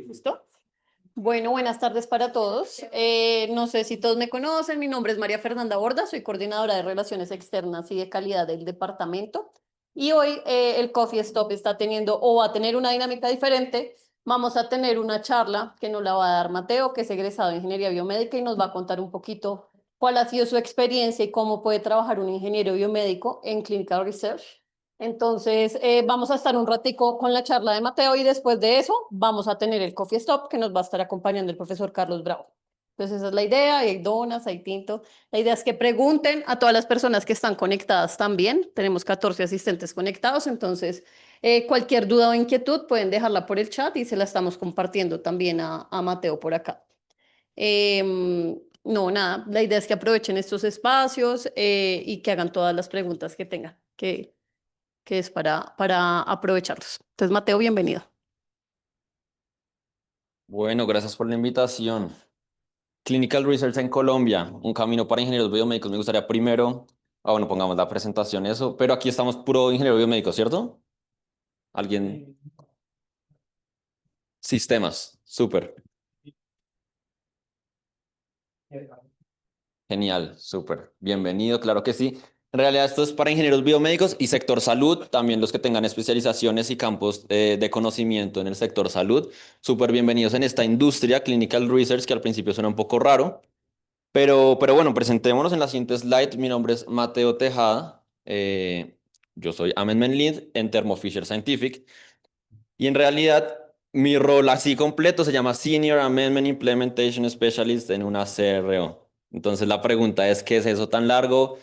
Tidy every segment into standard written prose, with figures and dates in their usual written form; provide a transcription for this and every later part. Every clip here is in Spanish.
¿Listo? Bueno, buenas tardes para todos. No sé si todos me conocen, mi nombre es María Fernanda Borda, soy coordinadora de Relaciones Externas y de Calidad del departamento. Y hoy el Coffee Stop está teniendo o va a tener una dinámica diferente. Vamos a tener una charla que nos la va a dar Mateo, que es egresado de Ingeniería Biomédica y nos va a contar un poquito cuál ha sido su experiencia y cómo puede trabajar un ingeniero biomédico en Clinical Research. Entonces, vamos a estar un ratico con la charla de Mateo y después de eso vamos a tener el Coffee Stop que nos va a estar acompañando el profesor Carlos Bravo. Entonces, esa es la idea, hay donas, hay tinto. La idea es que pregunten a todas las personas que están conectadas también. Tenemos 14 asistentes conectados, entonces cualquier duda o inquietud pueden dejarla por el chat y se la estamos compartiendo también a Mateo por acá. No, nada, la idea es que aprovechen estos espacios y que hagan todas las preguntas que tengan, que es para aprovecharlos. Entonces, Mateo, bienvenido. Bueno, gracias por la invitación. Clinical Research en Colombia, un camino para ingenieros biomédicos. Me gustaría primero, bueno, pongamos la presentación, eso, pero aquí estamos puro ingeniero biomédico, ¿cierto? ¿Alguien? Sistemas, súper, genial, súper. Bienvenido, claro que sí. En realidad esto es para ingenieros biomédicos y sector salud, también los que tengan especializaciones y campos de conocimiento en el sector salud. Súper bienvenidos en esta industria, Clinical Research, que al principio suena un poco raro. Pero bueno, presentémonos en la siguiente slide. Mi nombre es Mateo Tejada. Yo soy Amendment Lead en Thermo Fisher Scientific. Y en realidad, mi rol así completo se llama Senior Amendment Implementation Specialist en una CRO. Entonces la pregunta es, ¿qué es eso tan largo?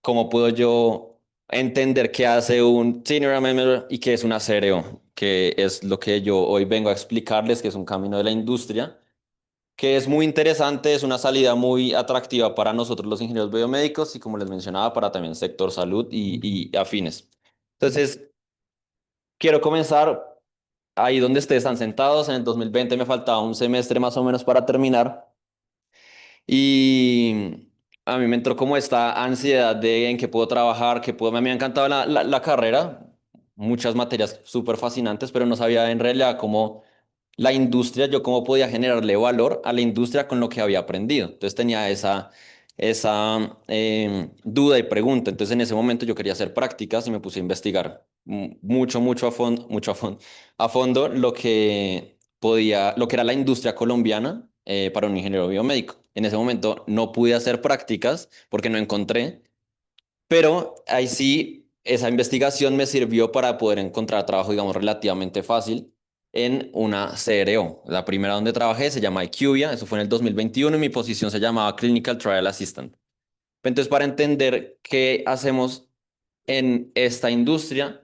¿Cómo puedo yo entender qué hace un Senior Amendment y qué es una CRO? Que es lo que yo hoy vengo a explicarles, que es un camino de la industria que es muy interesante, es una salida muy atractiva para nosotros los ingenieros biomédicos y como les mencionaba, para también sector salud y afines. Entonces, quiero comenzar ahí donde ustedes están sentados. En el 2020 me faltaba un semestre más o menos para terminar y a mí me entró como esta ansiedad de en qué puedo trabajar, qué puedo... Me ha encantado la carrera, muchas materias súper fascinantes, pero no sabía en realidad cómo la industria, yo cómo podía generarle valor a la industria con lo que había aprendido. Entonces tenía esa duda y pregunta. Entonces en ese momento yo quería hacer prácticas y me puse a investigar mucho a fondo lo que podía, lo que era la industria colombiana para un ingeniero biomédico. En ese momento no pude hacer prácticas porque no encontré, pero ahí sí, esa investigación me sirvió para poder encontrar trabajo, digamos, relativamente fácil en una CRO. La primera donde trabajé se llama IQVIA, eso fue en el 2021 y mi posición se llamaba Clinical Trial Assistant. Entonces, para entender qué hacemos en esta industria,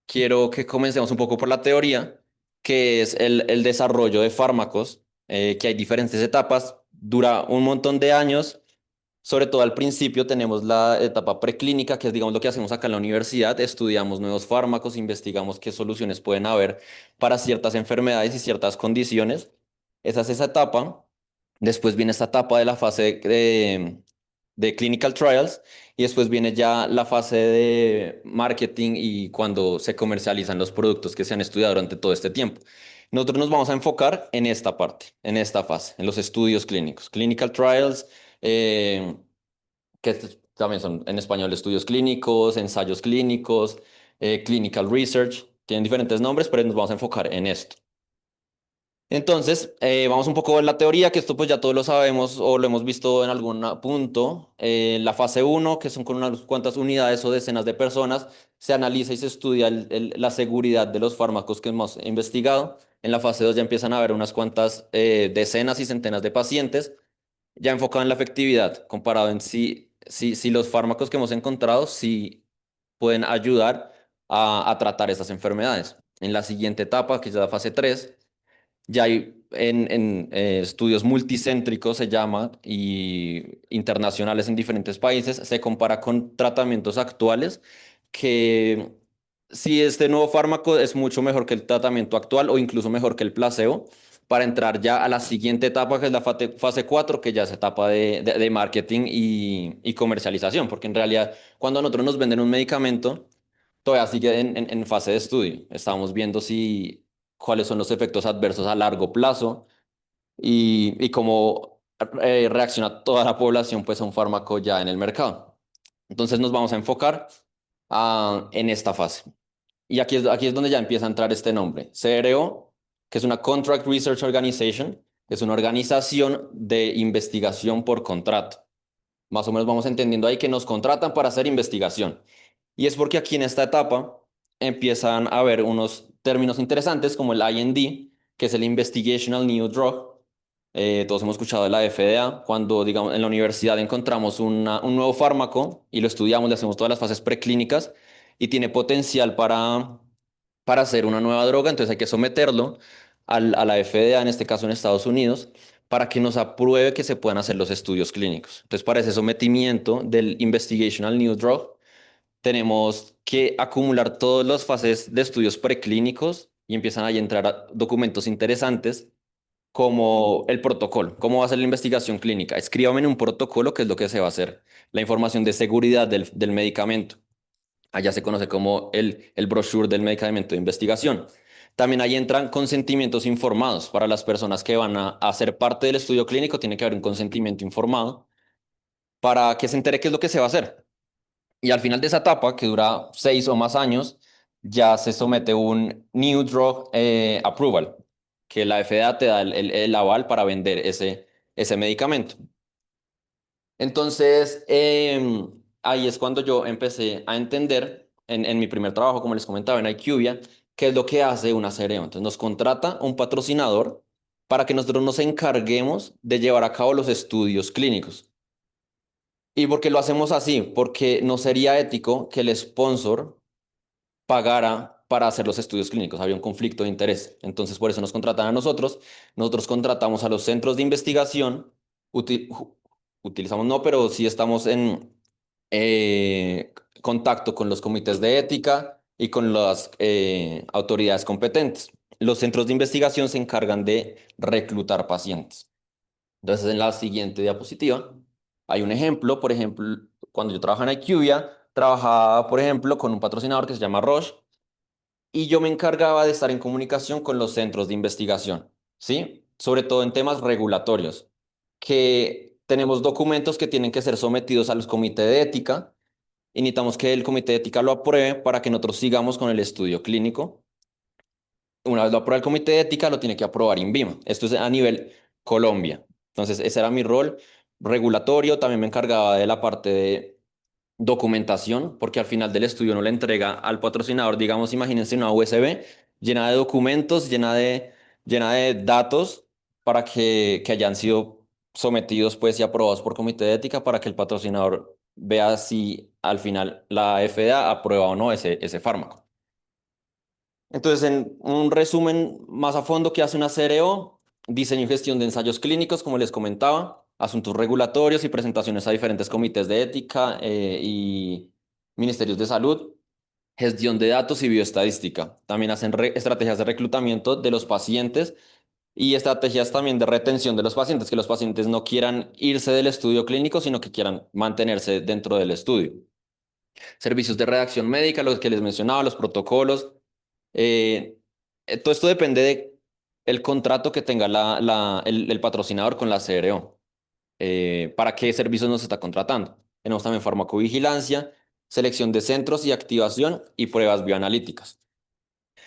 quiero que comencemos un poco por la teoría, que es el desarrollo de fármacos, que hay diferentes etapas, dura un montón de años. Sobre todo al principio tenemos la etapa preclínica, que es digamos lo que hacemos acá en la universidad, estudiamos nuevos fármacos, investigamos qué soluciones pueden haber para ciertas enfermedades y ciertas condiciones. Esa es esa etapa. Después viene esta etapa de la fase de clinical trials y después viene ya la fase de marketing y cuando se comercializan los productos que se han estudiado durante todo este tiempo. Nosotros nos vamos a enfocar en esta parte, en esta fase, en los estudios clínicos, clinical trials, eh, también son en español estudios clínicos, ensayos clínicos, clinical research, tienen diferentes nombres, pero nos vamos a enfocar en esto. Entonces, vamos un poco a la teoría, que esto pues ya todos lo sabemos o lo hemos visto en algún punto. La fase uno, que son con unas cuantas unidades o decenas de personas, se analiza y se estudia la seguridad de los fármacos que hemos investigado. En la fase 2 ya empiezan a haber unas cuantas decenas y centenas de pacientes, ya enfocado en la efectividad, comparado en si los fármacos que hemos encontrado sí pueden ayudar a tratar esas enfermedades. En la siguiente etapa, que es la fase 3 ya hay en estudios multicéntricos, se llama, y internacionales en diferentes países, se compara con tratamientos actuales que si este nuevo fármaco es mucho mejor que el tratamiento actual o incluso mejor que el placebo, para entrar ya a la siguiente etapa, que es la fase 4 que ya es etapa de marketing y comercialización, porque en realidad cuando a nosotros nos venden un medicamento, todavía sigue en fase de estudio. Estamos viendo cuáles son los efectos adversos a largo plazo y cómo reacciona toda la población pues, a un fármaco ya en el mercado. Entonces nos vamos a enfocar en esta fase. Y aquí es donde ya empieza a entrar este nombre, CRO, que es una Contract Research Organization, que es una organización de investigación por contrato. Más o menos vamos entendiendo ahí que nos contratan para hacer investigación. Y es porque aquí en esta etapa empiezan a haber unos términos interesantes como el IND, que es el Investigational New Drug. Todos hemos escuchado de la FDA. Cuando, digamos, en la universidad encontramos un nuevo fármaco y lo estudiamos, le hacemos todas las fases preclínicas y tiene potencial para hacer una nueva droga, entonces hay que someterlo a la FDA, en este caso en Estados Unidos, para que nos apruebe que se puedan hacer los estudios clínicos. Entonces, para ese sometimiento del Investigational New Drug, tenemos que acumular todas las fases de estudios preclínicos y empiezan ahí a entrar documentos interesantes como el protocolo, cómo va a ser la investigación clínica. Escríbame en un protocolo qué es lo que se va a hacer, la información de seguridad del medicamento. Allá se conoce como el brochure del medicamento de investigación. También ahí entran consentimientos informados. Para las personas que van a ser parte del estudio clínico, tiene que haber un consentimiento informado para que se entere qué es lo que se va a hacer. Y al final de esa etapa, que dura 6 o más años, ya se somete un New Drug Approval, que la FDA te da el aval para vender ese medicamento. Entonces, ahí es cuando yo empecé a entender en mi primer trabajo, como les comentaba, en IQVIA, qué es lo que hace una CRO. Entonces, nos contrata un patrocinador para que nosotros nos encarguemos de llevar a cabo los estudios clínicos. ¿Y por qué lo hacemos así? Porque no sería ético que el sponsor pagara para hacer los estudios clínicos. Había un conflicto de interés. Entonces, por eso nos contratan a nosotros. Nosotros contratamos a los centros de investigación. Utilizamos no, pero sí estamos en contacto con los comités de ética y con las autoridades competentes. Los centros de investigación se encargan de reclutar pacientes. Entonces, en la siguiente diapositiva hay un ejemplo. Por ejemplo, cuando yo trabajaba en IQVIA, trabajaba, por ejemplo, con un patrocinador que se llama Roche y yo me encargaba de estar en comunicación con los centros de investigación, ¿sí? Sobre todo en temas regulatorios, que tenemos documentos que tienen que ser sometidos a los comités de ética y necesitamos que el comité de ética lo apruebe para que nosotros sigamos con el estudio clínico. Una vez lo aprueba el comité de ética, lo tiene que aprobar INVIMA. Esto es a nivel Colombia. Entonces, ese era mi rol regulatorio. También me encargaba de la parte de documentación, porque al final del estudio uno le entrega al patrocinador, digamos, imagínense una USB llena de documentos, llena de datos para que hayan sido sometidos pues y aprobados por comité de ética para que el patrocinador vea si al final la FDA aprueba o no ese fármaco. Entonces, en un resumen más a fondo, ¿qué hace una CRO? Diseño y gestión de ensayos clínicos, como les comentaba, asuntos regulatorios y presentaciones a diferentes comités de ética y ministerios de salud, gestión de datos y bioestadística. También hacen estrategias de reclutamiento de los pacientes y estrategias también de retención de los pacientes, que los pacientes no quieran irse del estudio clínico, sino que quieran mantenerse dentro del estudio. Servicios de redacción médica, los que les mencionaba, los protocolos. eh, Todo esto depende de el contrato que tenga el patrocinador con la CRO. ¿Para qué servicios nos está contratando? Tenemos también farmacovigilancia, selección de centros y activación y pruebas bioanalíticas.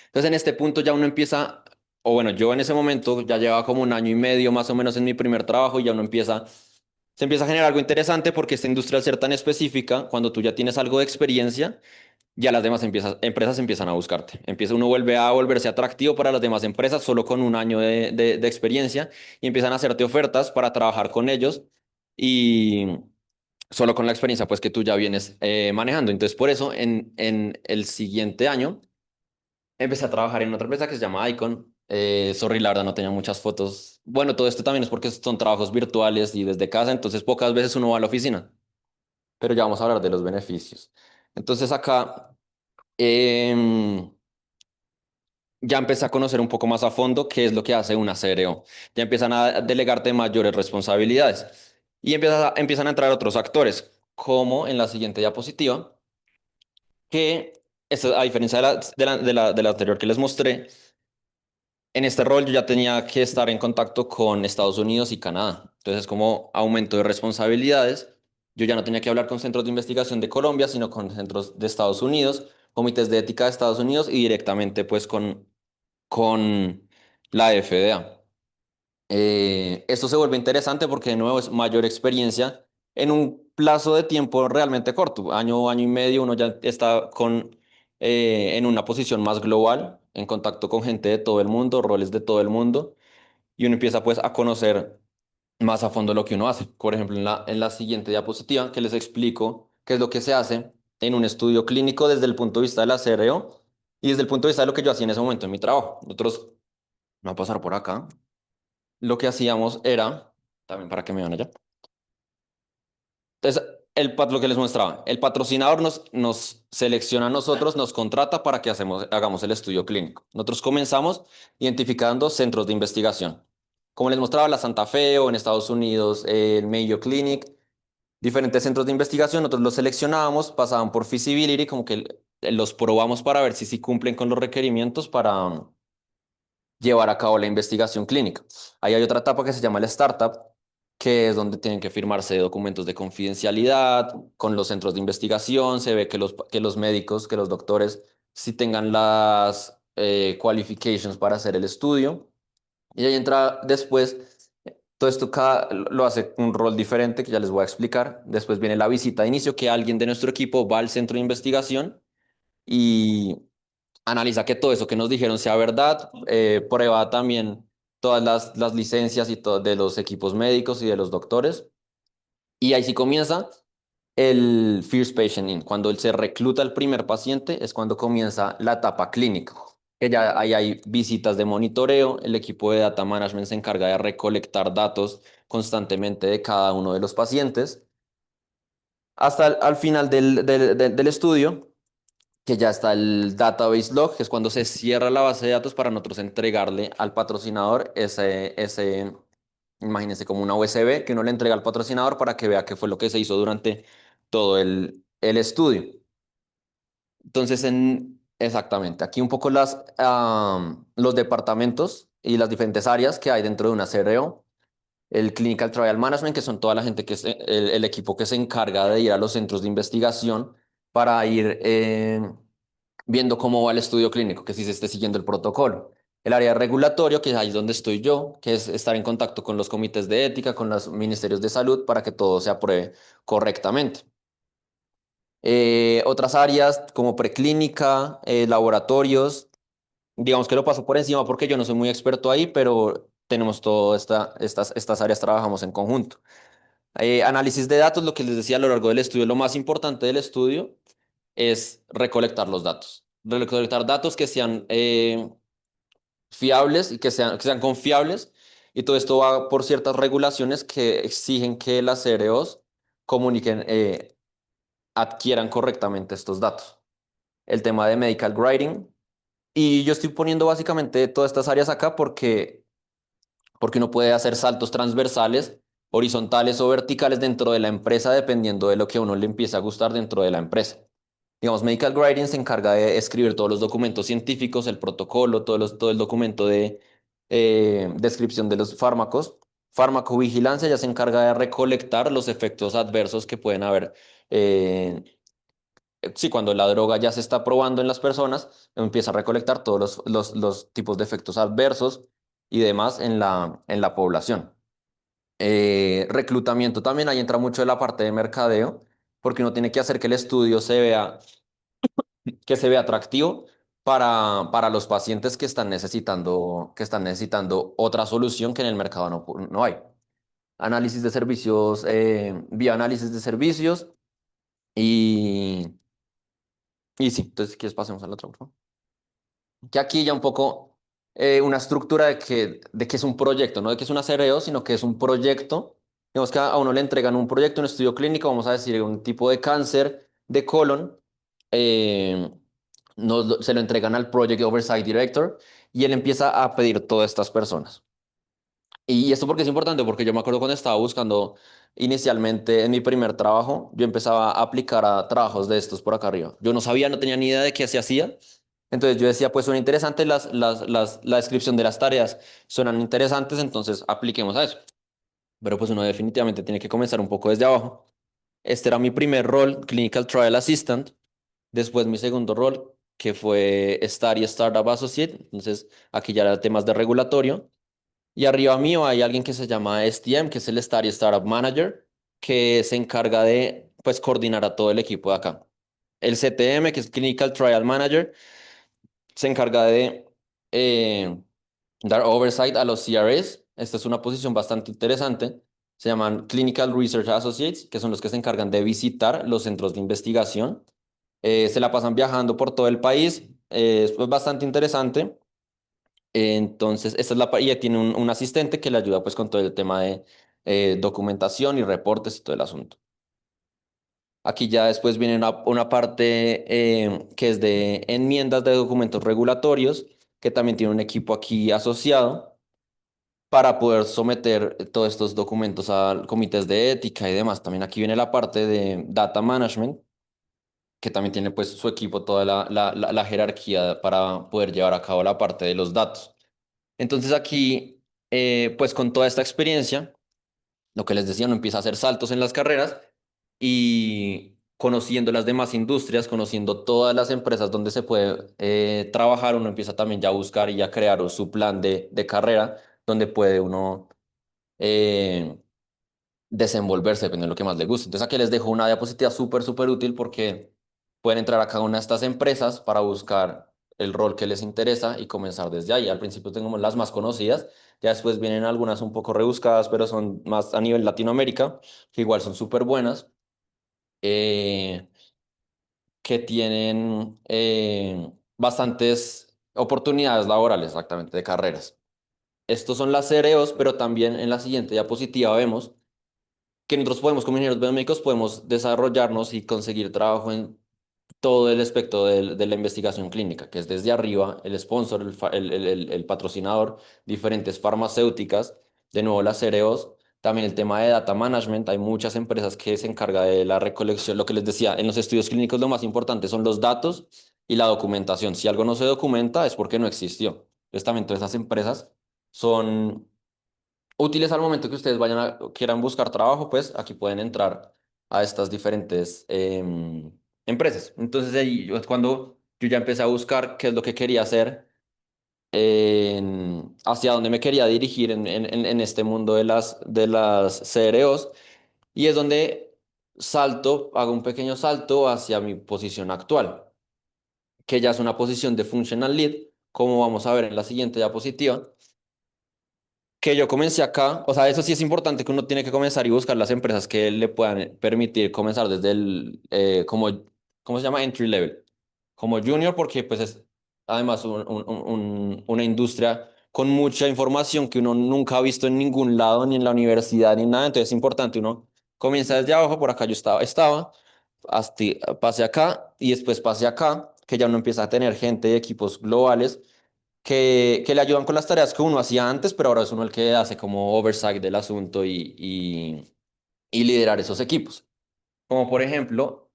Entonces, en este punto ya uno empieza, o bueno, yo en ese momento ya llevaba como un año y medio más o menos en mi primer trabajo y ya uno se empieza a generar algo interesante porque esta industria al ser tan específica, cuando tú ya tienes algo de experiencia, ya las demás empresas empiezan a buscarte. Uno vuelve a volverse atractivo para las demás empresas solo con un año de experiencia y empiezan a hacerte ofertas para trabajar con ellos y solo con la experiencia pues que tú ya vienes manejando. Entonces por eso en el siguiente año empecé a trabajar en otra empresa que se llama Icon. Sorry, la verdad no tenía muchas fotos. Bueno, todo esto también es porque son trabajos virtuales y desde casa, entonces pocas veces uno va a la oficina, pero ya vamos a hablar de los beneficios. Entonces acá em, ya empecé a conocer un poco más a fondo qué es lo que hace una CRO. Ya empiezan a delegarte mayores responsabilidades y empiezan a entrar otros actores, como en la siguiente diapositiva, que a diferencia de la anterior que les mostré, en este rol yo ya tenía que estar en contacto con Estados Unidos y Canadá. Entonces, como aumento de responsabilidades, yo ya no tenía que hablar con centros de investigación de Colombia, sino con centros de Estados Unidos, comités de ética de Estados Unidos y directamente pues con la FDA. Esto se vuelve interesante porque de nuevo es mayor experiencia en un plazo de tiempo realmente corto, año, año y medio, uno ya está en una posición más global, en contacto con gente de todo el mundo, roles de todo el mundo, y uno empieza pues a conocer más a fondo lo que uno hace. Por ejemplo, en la siguiente diapositiva que les explico qué es lo que se hace en un estudio clínico desde el punto de vista de la CRO y desde el punto de vista de lo que yo hacía en ese momento en mi trabajo. Nosotros, va a pasar por acá, lo que hacíamos era, también para que me vean allá. Entonces, lo que les mostraba, el patrocinador nos selecciona a nosotros, nos contrata para que hagamos el estudio clínico. Nosotros comenzamos identificando centros de investigación. Como les mostraba, la Santa Fe o en Estados Unidos, el Mayo Clinic, diferentes centros de investigación, nosotros los seleccionábamos, pasaban por feasibility, como que los probamos para ver si sí cumplen con los requerimientos para llevar a cabo la investigación clínica. Ahí hay otra etapa que se llama el startup, que es donde tienen que firmarse documentos de confidencialidad con los centros de investigación. Se ve que los médicos, que los doctores, sí tengan las qualifications para hacer el estudio. Y ahí entra después, todo esto lo hace un rol diferente que ya les voy a explicar. Después viene la visita de inicio, que alguien de nuestro equipo va al centro de investigación y analiza que todo eso que nos dijeron sea verdad, prueba también todas las licencias y todo de los equipos médicos y de los doctores. Y ahí sí comienza el First Patient In. Cuando él se recluta el primer paciente es cuando comienza la etapa clínica. Que ya ahí hay visitas de monitoreo, el equipo de Data Management se encarga de recolectar datos constantemente de cada uno de los pacientes. Hasta al final del estudio, que ya está el database log, que es cuando se cierra la base de datos para nosotros entregarle al patrocinador imagínense como una USB que uno le entrega al patrocinador para que vea qué fue lo que se hizo durante todo el estudio. Entonces, exactamente, aquí un poco los departamentos y las diferentes áreas que hay dentro de una CRO. El Clinical Trial Management, que son toda la gente el equipo que se encarga de ir a los centros de investigación para ir viendo cómo va el estudio clínico, que si se esté siguiendo el protocolo. El área regulatorio, que es ahí donde estoy yo, que es estar en contacto con los comités de ética, con los ministerios de salud, para que todo se apruebe correctamente. Otras áreas como preclínica, laboratorios, digamos que lo paso por encima porque yo no soy muy experto ahí, pero tenemos todas estas áreas, trabajamos en conjunto. Análisis de datos, lo que les decía a lo largo del estudio, lo más importante del estudio es recolectar los datos. Recolectar datos que sean fiables y que sean confiables. Y todo esto va por ciertas regulaciones que exigen que las CROs comuniquen, adquieran correctamente estos datos. El tema de medical writing. Y yo estoy poniendo básicamente todas estas áreas acá porque uno puede hacer saltos transversales, horizontales o verticales dentro de la empresa dependiendo de lo que a uno le empiece a gustar dentro de la empresa. Digamos, Medical Writing se encarga de escribir todos los documentos científicos, el protocolo, todo el documento de descripción de los fármacos. Farmacovigilancia ya se encarga de recolectar los efectos adversos que pueden haber. eh, sí, cuando la droga ya se está probando en las personas, empieza a recolectar todos los tipos de efectos adversos y demás en la población. Reclutamiento también, ahí entra mucho de la parte de mercadeo, porque uno tiene que hacer que el estudio que se vea atractivo para los pacientes que están necesitando otra solución que en el mercado no hay. Análisis de servicios, vía análisis de servicios y, y sí, entonces si quieres pasemos a la otra, por favor. Que aquí ya un poco una estructura de que es un proyecto, no de que es una CRO, sino que es un proyecto. Digamos que a uno le entregan un proyecto, un estudio clínico, vamos a decir, un tipo de cáncer de colon. eh, se lo entregan al Project Oversight Director y él empieza a pedir todas estas personas. Y esto porque es importante, porque yo me acuerdo cuando estaba buscando inicialmente en mi primer trabajo, yo empezaba a aplicar a trabajos de estos por acá arriba. Yo no sabía, no tenía ni idea de qué se hacía. Entonces yo decía, pues son interesantes la descripción de las tareas, suenan interesantes, entonces apliquemos a eso. Pero pues uno definitivamente tiene que comenzar un poco desde abajo. Este era mi primer rol, Clinical Trial Assistant. Después mi segundo rol, que fue Star y Startup Associate. Entonces aquí ya era temas de regulatorio. Y arriba mío hay alguien que se llama STM, que es el Star y Startup Manager, que se encarga de pues coordinar a todo el equipo de acá. El CTM, que es Clinical Trial Manager, se encarga de eh, dar oversight a los CRAs. Esta es una posición bastante interesante. Se llaman Clinical Research Associates, que son los que se encargan de visitar los centros de investigación. Se la pasan viajando por todo el país. Es pues, bastante interesante. Entonces, esta es y ella tiene un asistente que le ayuda pues con todo el tema de documentación y reportes y todo el asunto. Aquí ya después viene una parte que es de enmiendas de documentos regulatorios, que también tiene un equipo aquí asociado para poder someter todos estos documentos a comités de ética y demás. También aquí viene la parte de data management, que también tiene pues su equipo, toda la jerarquía para poder llevar a cabo la parte de los datos. Entonces aquí, pues con toda esta experiencia, lo que les decía, uno empieza a hacer saltos en las carreras y conociendo las demás industrias, conociendo todas las empresas donde se puede trabajar, uno empieza también ya a buscar y a crear su plan de carrera, donde puede uno eh, desenvolverse, dependiendo de lo que más le guste. Entonces aquí les dejo una diapositiva súper, súper útil porque pueden entrar a cada una de estas empresas para buscar el rol que les interesa y comenzar desde ahí. Al principio tenemos las más conocidas, ya después vienen algunas un poco rebuscadas, pero son más a nivel Latinoamérica, que igual son súper buenas, eh, que tienen bastantes oportunidades laborales, exactamente, de carreras. Estos son las CREOs, pero también en la siguiente diapositiva vemos que nosotros podemos, como ingenieros biomédicos, podemos desarrollarnos y conseguir trabajo en todo el espectro de la investigación clínica, que es desde arriba, el sponsor, el patrocinador, diferentes farmacéuticas, de nuevo las CREOs, también el tema de data management, hay muchas empresas que se encargan de la recolección, lo que les decía, en los estudios clínicos lo más importante son los datos y la documentación. Si algo no se documenta es porque no existió. Entonces también todas esas empresas son útiles al momento que ustedes quieran buscar trabajo, pues aquí pueden entrar a estas diferentes empresas. Entonces ahí es cuando yo ya empecé a buscar qué es lo que quería hacer, hacia dónde me quería dirigir en este mundo de las CROs y es donde hago un pequeño salto hacia mi posición actual, que ya es una posición de Functional Lead, como vamos a ver en la siguiente diapositiva que yo comencé acá, o sea, eso sí es importante que uno tiene que comenzar y buscar las empresas que le puedan permitir comenzar desde ¿cómo se llama? Entry level, como junior, porque pues es además una industria con mucha información que uno nunca ha visto en ningún lado, ni en la universidad, ni nada, entonces es importante, uno comienza desde abajo, por acá yo estaba, pase acá y después pase acá, que ya uno empieza a tener gente de equipos globales que le ayudan con las tareas que uno hacía antes, pero ahora es uno el que hace como oversight del asunto y liderar esos equipos. Como por ejemplo,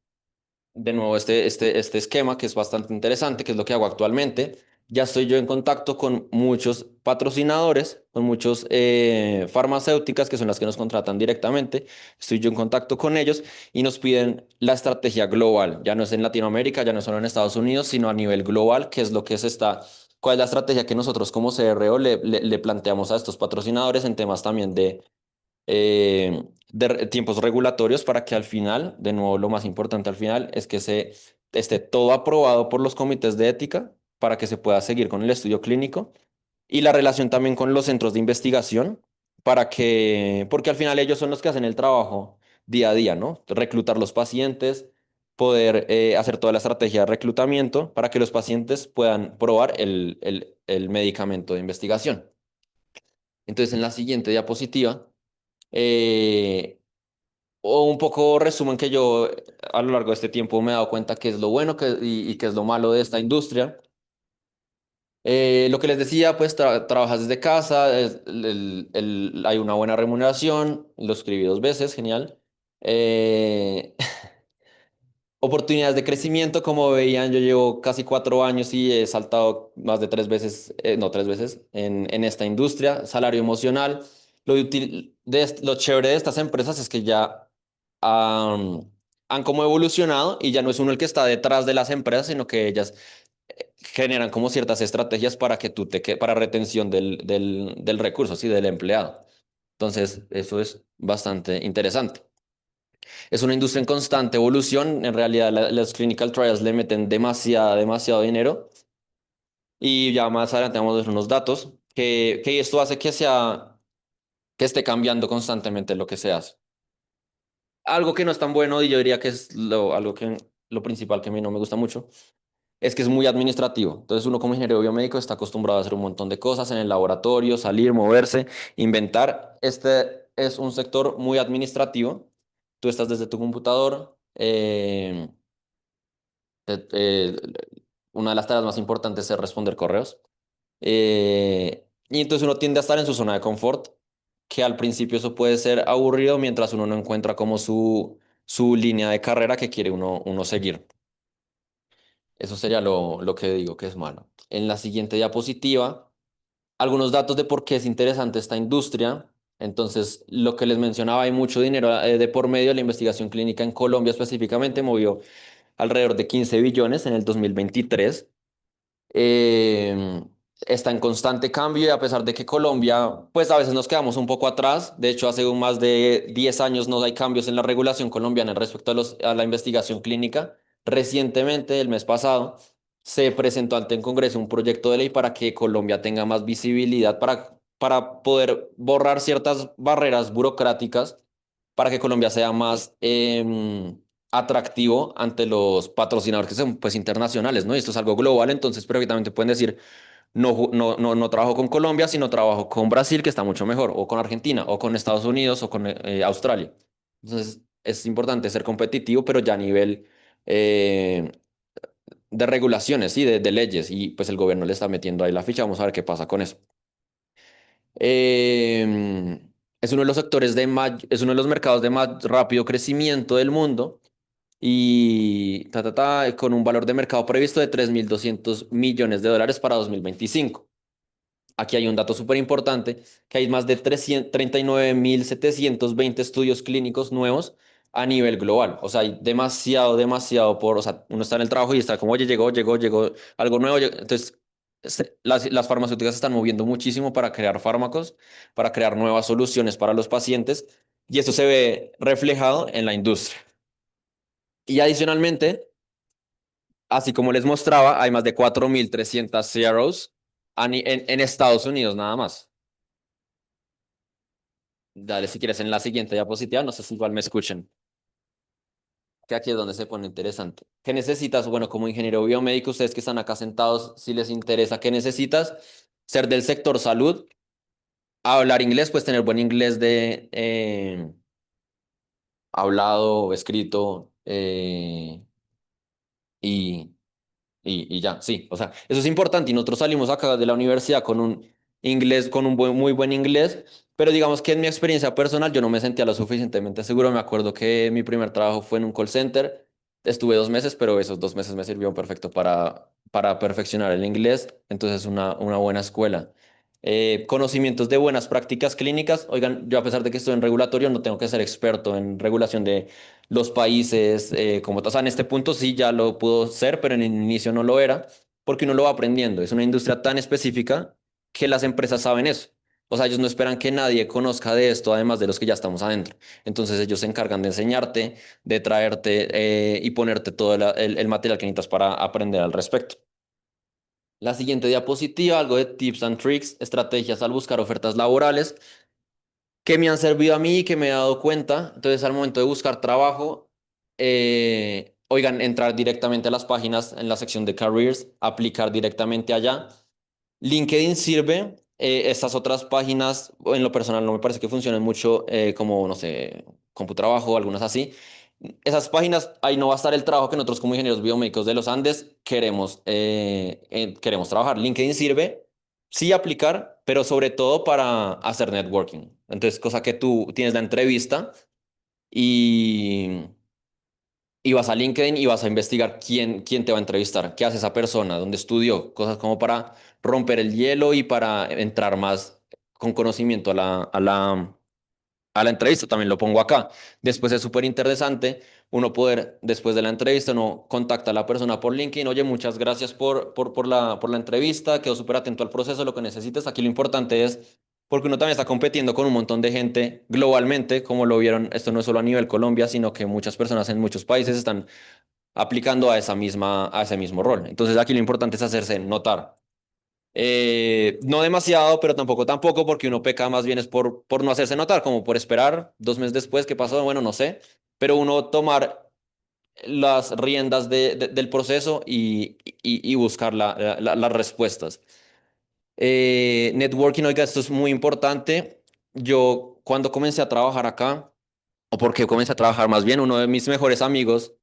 de nuevo este esquema que es bastante interesante, que es lo que hago actualmente. Ya estoy yo en contacto con muchos patrocinadores, con muchos farmacéuticas que son las que nos contratan directamente. Estoy yo en contacto con ellos y nos piden la estrategia global. Ya no es en Latinoamérica, ya no es solo en Estados Unidos, sino a nivel global, que es lo que cuál es la estrategia que nosotros como CRO le planteamos a estos patrocinadores en temas también de tiempos regulatorios para que al final, de nuevo, lo más importante al final es que esté todo aprobado por los comités de ética para que se pueda seguir con el estudio clínico y la relación también con los centros de investigación porque al final ellos son los que hacen el trabajo día a día, ¿no? Reclutar los pacientes, poder hacer toda la estrategia de reclutamiento para que los pacientes puedan probar el medicamento de investigación. Entonces, en la siguiente diapositiva, eh, o un poco resumen que yo a lo largo de este tiempo me he dado cuenta que es lo bueno y que es lo malo de esta industria. Lo que les decía, pues trabajas desde casa, hay una buena remuneración, lo escribí 2 veces, genial. Eh, Oportunidades de crecimiento, como veían, yo llevo casi 4 años y he saltado más de 3 veces, no 3 veces, en esta industria. Salario emocional. Lo chévere de estas empresas es que ya han como evolucionado y ya no es uno el que está detrás de las empresas, sino que ellas generan como ciertas estrategias para que para retención del recurso, sí, del empleado. Entonces, eso es bastante interesante. Es una industria en constante evolución. En realidad, las clinical trials le meten demasiado dinero. Y ya más adelante vamos a ver unos datos que esto hace que esté cambiando constantemente lo que se hace. Algo que no es tan bueno, y yo diría que es lo principal que a mí no me gusta mucho, es que es muy administrativo. Entonces, uno como ingeniero biomédico está acostumbrado a hacer un montón de cosas en el laboratorio, salir, moverse, inventar. Este es un sector muy administrativo. Tú estás desde tu computador. Eh, eh, una de las tareas más importantes es responder correos. Y entonces uno tiende a estar en su zona de confort, que al principio eso puede ser aburrido mientras uno no encuentra como su línea de carrera que quiere uno seguir. Eso sería lo que digo que es malo. En la siguiente diapositiva, algunos datos de por qué es interesante esta industria. Entonces, lo que les mencionaba, hay mucho dinero de por medio. La investigación clínica en Colombia específicamente movió alrededor de 15 billones en el 2023. eh, Está en constante cambio y a pesar de que Colombia, pues a veces nos quedamos un poco atrás. De hecho, hace más de 10 años no hay cambios en la regulación colombiana respecto a la investigación clínica. Recientemente, el mes pasado, se presentó ante el Congreso un proyecto de ley para que Colombia tenga más visibilidad, para poder borrar ciertas barreras burocráticas, para que Colombia sea más atractivo ante los patrocinadores que son pues internacionales, ¿no? Y esto es algo global, entonces perfectamente pueden decir, no trabajo con Colombia, sino trabajo con Brasil, que está mucho mejor, o con Argentina, o con Estados Unidos, o con Australia. Entonces es importante ser competitivo, pero ya a nivel eh, de regulaciones, ¿sí? De leyes, y pues el gobierno le está metiendo ahí la ficha, vamos a ver qué pasa con eso. Es uno de los es uno de los mercados de más rápido crecimiento del mundo y con un valor de mercado previsto de 3.200 millones de dólares para 2025. Aquí hay un dato súper importante, que hay más de 39.720 estudios clínicos nuevos a nivel global. O sea, hay demasiado o sea, uno está en el trabajo y está como, oye, llegó algo nuevo. Entonces, las farmacéuticas se están moviendo muchísimo para crear fármacos, para crear nuevas soluciones para los pacientes, y eso se ve reflejado en la industria. Y adicionalmente, así como les mostraba, hay más de 4.300 CROs en Estados Unidos nada más. Dale, si quieres en la siguiente diapositiva, no sé si igual me escuchen, que aquí es donde se pone interesante. ¿Qué necesitas? Bueno, como ingeniero biomédico, ustedes que están acá sentados, si les interesa, ¿qué necesitas? Ser del sector salud, hablar inglés, pues tener buen inglés de hablado, escrito, y y ya, sí, o sea, eso es importante. Y nosotros salimos acá de la universidad con un inglés, con un muy buen inglés, pero digamos que en mi experiencia personal yo no me sentía lo suficientemente seguro. Me acuerdo que mi primer trabajo fue en un call center, estuve 2 meses, pero esos 2 meses me sirvieron perfecto para perfeccionar el inglés, entonces una buena escuela. Conocimientos de buenas prácticas clínicas. Oigan, yo a pesar de que estoy en regulatorio, no tengo que ser experto en regulación de los países, o sea, en este punto sí ya lo pudo ser, pero en el inicio no lo era, porque uno lo va aprendiendo. Es una industria tan específica que las empresas saben eso. O sea, ellos no esperan que nadie conozca de esto, además de los que ya estamos adentro. Entonces ellos se encargan de enseñarte, de traerte y ponerte todo el material que necesitas para aprender al respecto. La siguiente diapositiva, algo de tips and tricks, estrategias al buscar ofertas laborales que me han servido a mí y que me he dado cuenta. Entonces, al momento de buscar trabajo, oigan, entrar directamente a las páginas en la sección de careers, aplicar directamente allá. LinkedIn sirve. Estas otras páginas, en lo personal, no me parece que funcionen mucho como, no sé, CompuTrabajo, algunas así. Esas páginas, ahí no va a estar el trabajo que nosotros como ingenieros biomédicos de los Andes queremos trabajar. LinkedIn sirve, sí aplicar, pero sobre todo para hacer networking. Entonces, cosa que tú tienes la entrevista y, y vas a LinkedIn y vas a investigar quién te va a entrevistar, qué hace esa persona, dónde estudió, cosas como para romper el hielo y para entrar más con conocimiento a la entrevista, también lo pongo acá. Después es súper interesante uno poder, después de la entrevista, uno contacta a la persona por LinkedIn, oye, muchas gracias por la entrevista, quedo súper atento al proceso, lo que necesites. Aquí lo importante es, porque uno también está compitiendo con un montón de gente globalmente, como lo vieron, esto no es solo a nivel Colombia, sino que muchas personas en muchos países están aplicando a ese mismo rol. Entonces aquí lo importante es hacerse notar. No demasiado, pero tampoco, porque uno peca más bien es por no hacerse notar, como por esperar 2 meses después, ¿qué pasó? Bueno, no sé, pero uno tomar las riendas del proceso y buscar las respuestas. Networking, oiga, esto es muy importante. Yo cuando comencé a trabajar acá, o porque comencé a trabajar más bien, uno de mis mejores amigos,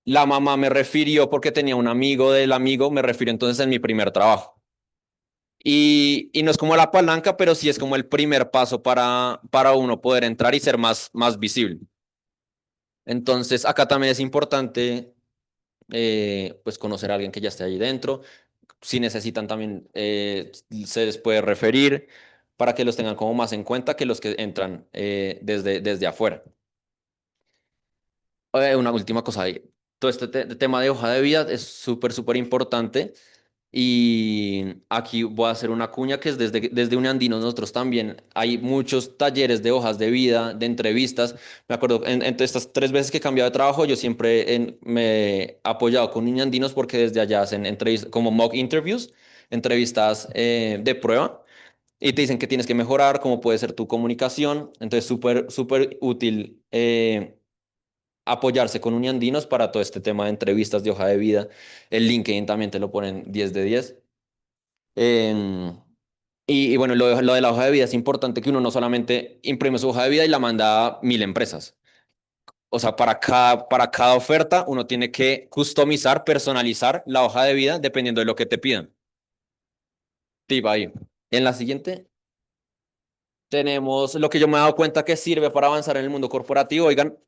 la mamá me refirió porque tenía un amigo del amigo, me refirió entonces en mi primer trabajo. Y no es como la palanca, pero sí es como el primer paso para uno poder entrar y ser más visible. Entonces, acá también es importante pues conocer a alguien que ya esté ahí dentro. Si necesitan también, se les puede referir para que los tengan como más en cuenta que los que entran desde afuera. Una última cosa ahí. Todo este tema de hoja de vida es súper importante. Y aquí voy a hacer una cuña que es desde Unandino. Nosotros también hay muchos talleres de hojas de vida, de entrevistas. Me acuerdo, entre estas 3 veces que he cambiado de trabajo, yo siempre me he apoyado con Unandinos porque desde allá hacen entrevistas como mock interviews, entrevistas de prueba. Y te dicen que tienes que mejorar, cómo puede ser tu comunicación. Entonces, súper útil apoyarse con Uniandinos para todo este tema de entrevistas de hoja de vida. El LinkedIn también te lo ponen 10 de 10. Em, y bueno, lo de la hoja de vida es importante que uno no solamente imprime su hoja de vida y la manda a 1000 empresas. O sea, para cada oferta uno tiene que customizar, personalizar la hoja de vida dependiendo de lo que te pidan. Tip ahí. En la siguiente tenemos lo que yo me he dado cuenta que sirve para avanzar en el mundo corporativo. Oigan,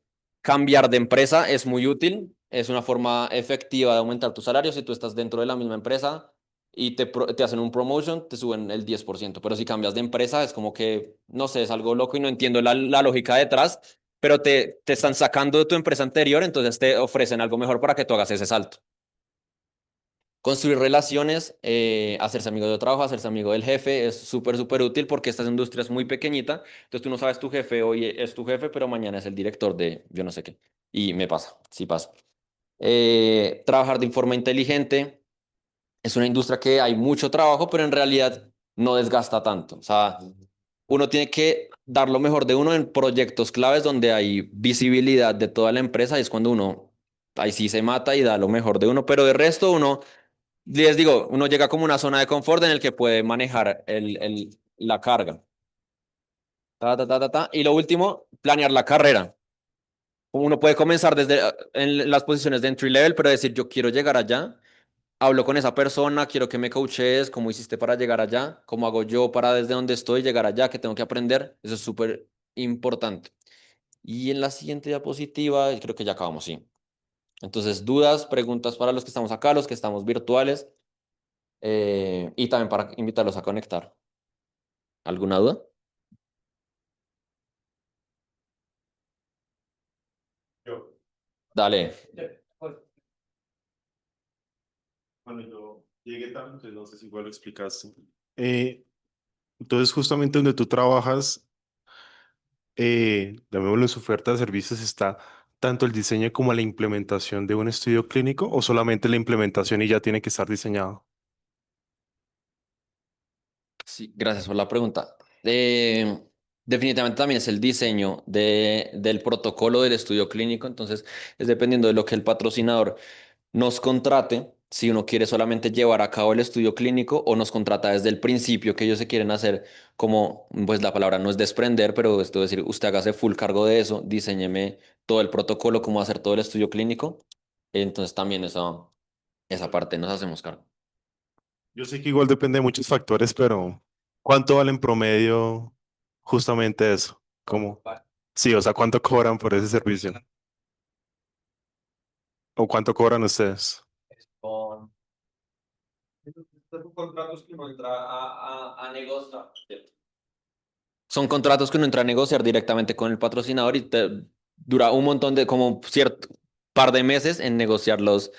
cambiar de empresa es muy útil, es una forma efectiva de aumentar tu salario. Si tú estás dentro de la misma empresa y te hacen un promotion, te suben el 10%. Pero si cambias de empresa, es como que, no sé, es algo loco y no entiendo la lógica detrás, pero te están sacando de tu empresa anterior, entonces te ofrecen algo mejor para que tú hagas ese salto. Construir relaciones, hacerse amigo de trabajo, hacerse amigo del jefe es súper útil porque esta industria es muy pequeñita. Entonces tú no sabes tu jefe, hoy es tu jefe, pero mañana es el director de yo no sé qué. Y me pasa, sí pasa. Trabajar de forma inteligente. Es una industria que hay mucho trabajo, pero en realidad no desgasta tanto. O sea, uno tiene que dar lo mejor de uno en proyectos claves donde hay visibilidad de toda la empresa y es cuando uno ahí sí se mata y da lo mejor de uno, pero de resto uno les digo, uno llega como a una zona de confort en el que puede manejar la carga. Y lo último, planear la carrera. Uno puede comenzar desde en las posiciones de entry level, pero decir, yo quiero llegar allá, hablo con esa persona, quiero que me coaches, cómo hiciste para llegar allá, cómo hago yo para desde donde estoy llegar allá, qué tengo que aprender. Eso es súper importante. Y en la siguiente diapositiva, creo que ya acabamos, sí. Entonces, dudas, preguntas para los que estamos acá, los que estamos virtuales, y también para invitarlos a conectar. ¿Alguna duda? Yo, Dale. bueno, yo llegué tarde, entonces no sé si igual lo explicaste. Eh, entonces, justamente donde tú trabajas, llamémoslo en su oferta de servicios, está tanto el diseño como la implementación de un estudio clínico o solamente la implementación y ya tiene que estar diseñado. Sí, gracias por la pregunta. Definitivamente también es el diseño del protocolo del estudio clínico, entonces es dependiendo de lo que el patrocinador nos contrate. si uno quiere solamente llevar a cabo el estudio clínico o nos contrata desde el principio que ellos se quieren hacer como, pues la palabra no es desprender, pero esto es decir, usted hágase full cargo de eso, diseñeme todo el protocolo, cómo hacer todo el estudio clínico. Entonces también esa parte nos hacemos cargo. Yo sé que igual depende de muchos factores, pero ¿cuánto vale en promedio justamente eso? ¿Cómo? Sí, o sea, ¿cuánto cobran por ese servicio? ¿O cuánto cobran ustedes? Con contratos que uno entra a negociar. Son contratos que uno entra a negociar directamente con el patrocinador y dura un montón de, como cierto par de meses en negociarlos,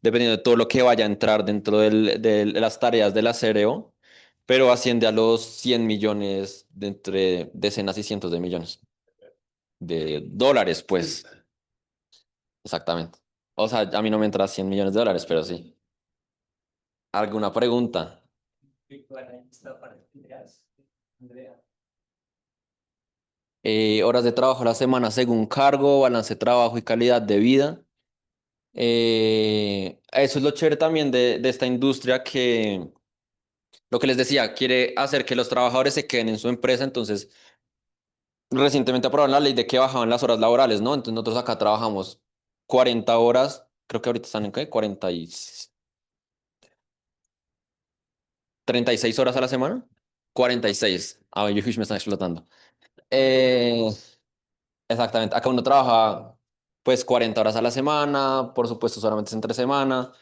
dependiendo de todo lo que vaya a entrar dentro de las tareas del acereo, pero asciende a los 100 millones de entre decenas y cientos de millones de dólares, pues, exactamente. O sea, a mí no me entra 100 millones de dólares, pero sí. ¿Alguna pregunta? Horas de trabajo a la semana según cargo, balance de trabajo y calidad de vida. Eso es lo chévere también de esta industria que, lo que les decía, quiere hacer que los trabajadores se queden en su empresa. Entonces, recientemente aprobaron la ley de que bajaban las horas laborales, ¿no? Entonces, nosotros acá trabajamos 40 horas, creo que ahorita están en ¿qué? 36 horas a la semana. 46. Ah, yo me están explotando. Eh, Exactamente. Acá uno trabaja pues 40 horas a la semana, por supuesto solamente es entre semana.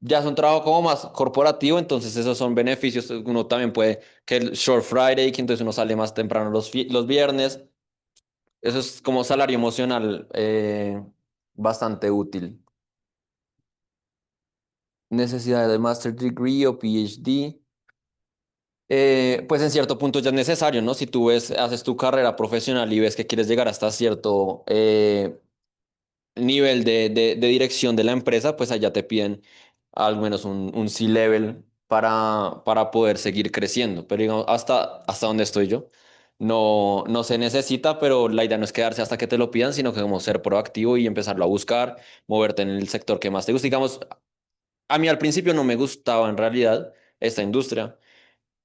Ya es un trabajo como más corporativo, entonces esos son beneficios. Uno también puede que el short Friday, que entonces uno sale más temprano los viernes. Eso es como salario emocional bastante útil. Necesidad de master degree o PhD. Pues en cierto punto ya es necesario, ¿no? Si tú ves, haces tu carrera profesional y ves que quieres llegar hasta cierto nivel de dirección de la empresa, pues allá te piden al menos un C-level para poder seguir creciendo. Pero digamos, hasta donde estoy yo, no se necesita, pero la idea no es quedarse hasta que te lo pidan, sino que como ser proactivo y empezarlo a buscar, moverte en el sector que más te gusta. Digamos, a mí al principio no me gustaba en realidad esta industria.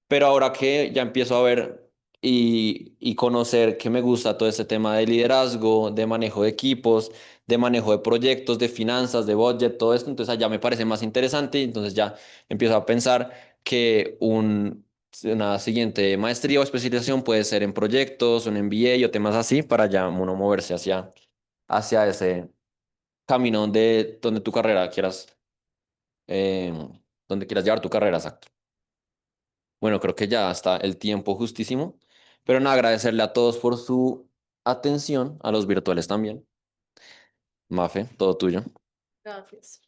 Pero ahora que ya empiezo a ver y conocer que me gusta todo este tema de liderazgo, de manejo de equipos, de manejo de proyectos, de finanzas, de budget, todo esto, entonces ya me parece más interesante y entonces ya empiezo a pensar que una siguiente maestría o especialización puede ser en proyectos, un MBA o temas así para ya uno moverse hacia ese camino donde tu carrera quieras, eh, donde quieras llevar tu carrera, exacto. Bueno, creo que ya está el tiempo justísimo, pero nada, agradecerle a todos por su atención, a los virtuales también. Mafe, todo tuyo. Gracias.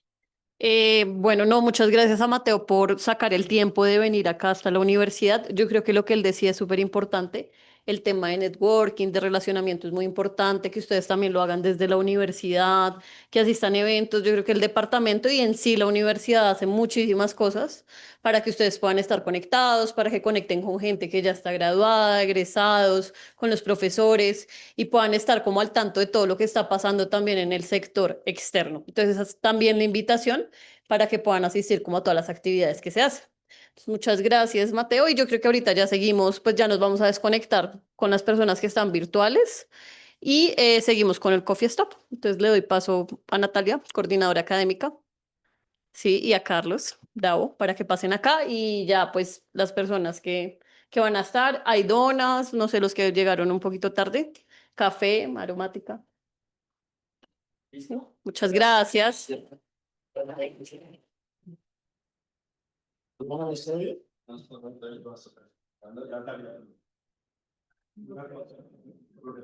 Bueno, no, muchas gracias a Mateo por sacar el tiempo de venir acá hasta la universidad. Yo creo que lo que él decía es súper importante. El tema de networking, de relacionamiento es muy importante, que ustedes también lo hagan desde la universidad, que asistan a eventos. Yo creo que el departamento y en sí la universidad hace muchísimas cosas para que ustedes puedan estar conectados, para que conecten con gente que ya está graduada, egresados, con los profesores y puedan estar como al tanto de todo lo que está pasando también en el sector externo. Entonces, esa es también la invitación para que puedan asistir como a todas las actividades que se hacen. Entonces, muchas gracias, Mateo. Y yo creo que ahorita ya seguimos, pues ya nos vamos a desconectar con las personas que están virtuales y seguimos con el Coffee Stop. Entonces, le doy paso a Natalia, coordinadora académica, sí, y a Carlos Bravo para que pasen acá y ya, pues las personas que van a estar, hay donas, no sé, los que llegaron un poquito tarde, café, aromática. Sí, muchas gracias.